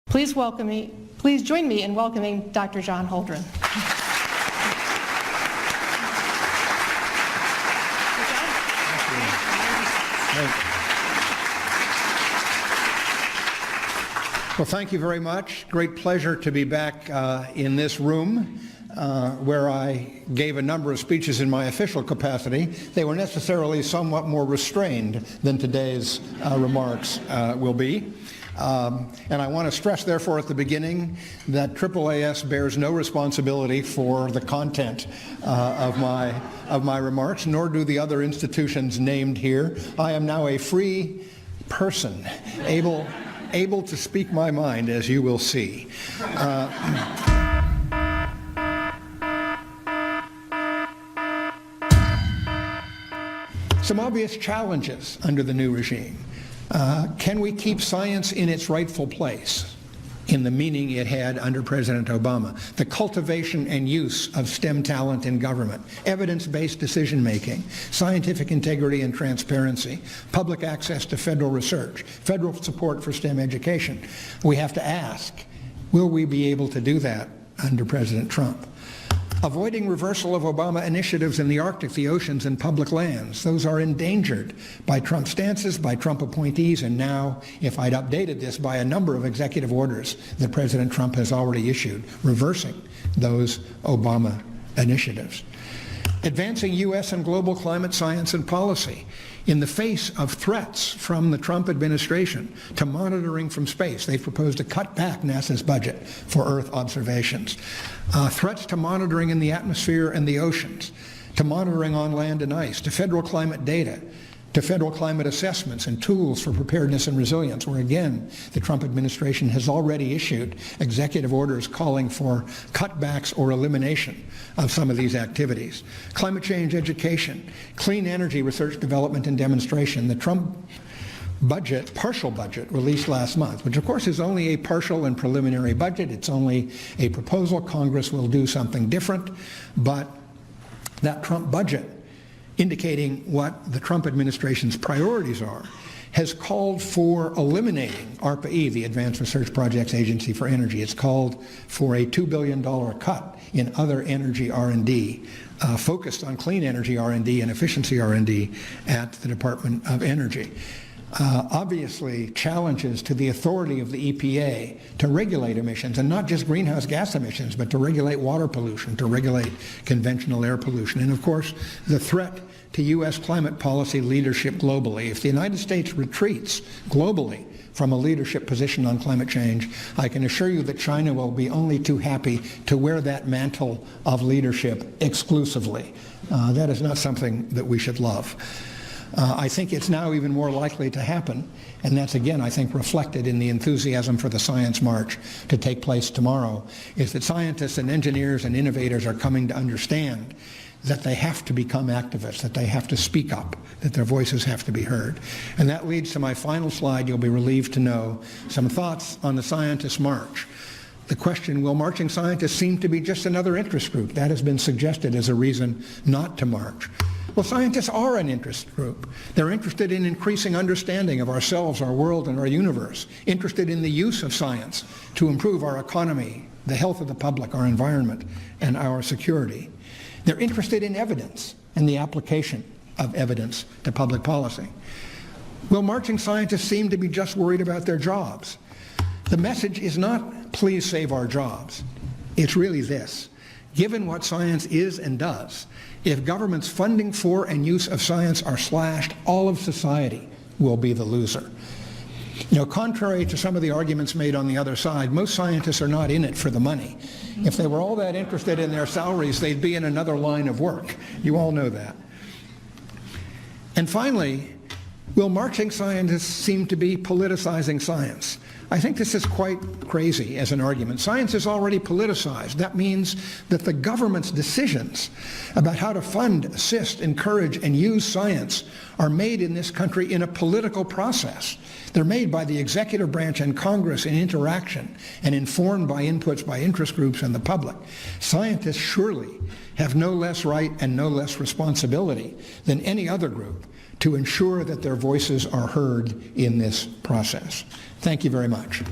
Please join me in welcoming Dr. John Holdren. Well, thank you very much. Great pleasure to be back in this room where I gave a number of speeches in my official capacity. They were necessarily somewhat more restrained than today's remarks will be. And I want to stress, therefore, at the beginning that AAAS bears no responsibility for the content of my remarks, nor do the other institutions named here. I am now a free person, able to speak my mind, as you will see. Some obvious challenges under the new regime. Can we keep science in its rightful place, in the meaning it had under President Obama? The cultivation and use of STEM talent in government, evidence-based decision-making, scientific integrity and transparency, public access to federal research, federal support for STEM education. We have to ask, will we be able to do that under President Trump? Avoiding reversal of Obama initiatives in the Arctic, the oceans, and public lands. Those are endangered by Trump stances, by Trump appointees, and now, if I'd updated this, by a number of executive orders that President Trump has already issued, reversing those Obama initiatives. Advancing U.S. and global climate science and policy in the face of threats from the Trump administration to monitoring from space. They've proposed to cut back NASA's budget for Earth observations. Threats to monitoring in the atmosphere and the oceans, to monitoring on land and ice, to federal climate data, to federal climate assessments and tools for preparedness and resilience, where again, the Trump administration has already issued executive orders calling for cutbacks or elimination of some of these activities. Climate change education, clean energy research, development, and demonstration. The Trump budget, partial budget, released last month, which of course is only a partial and preliminary budget. It's only a proposal. Congress will do something different, but that Trump budget, indicating what the Trump administration's priorities are, has called for eliminating ARPA-E, the Advanced Research Projects Agency for Energy. It's called for a $2 billion cut in other energy R&D, focused on clean energy R&D and efficiency R&D at the Department of Energy. Obviously, challenges to the authority of the EPA to regulate emissions, and not just greenhouse gas emissions, but to regulate water pollution, to regulate conventional air pollution. And of course, the threat to U.S. climate policy leadership globally. If the United States retreats globally from a leadership position on climate change, I can assure you that China will be only too happy to wear that mantle of leadership exclusively. That is not something that we should love. I think it's now even more likely to happen, and that's again, I think, reflected in the enthusiasm for the Science March to take place tomorrow, is that scientists and engineers and innovators are coming to understand that they have to become activists, that they have to speak up, that their voices have to be heard. And that leads to my final slide. You'll be relieved to know some thoughts on the Scientist March. The question, will marching scientists seem to be just another interest group? That has been suggested as a reason not to march. Well, scientists are an interest group. They're interested in increasing understanding of ourselves, our world, and our universe, interested in the use of science to improve our economy, the health of the public, our environment, and our security. They're interested in evidence and the application of evidence to public policy. Will marching scientists seem to be just worried about their jobs? The message is not, please save our jobs. It's really this. Given what science is and does, if government's funding for and use of science are slashed, all of society will be the loser. You know, contrary to some of the arguments made on the other side, most scientists are not in it for the money. If they were all that interested in their salaries, they'd be in another line of work. You all know that. And finally, will marching scientists seem to be politicizing science? I think this is quite crazy as an argument. Science is already politicized. That means that the government's decisions about how to fund, assist, encourage, and use science are made in this country in a political process. They're made by the executive branch and Congress in interaction and informed by inputs by interest groups and the public. Scientists surely have no less right and no less responsibility than any other group to ensure that their voices are heard in this process. Thank you very much.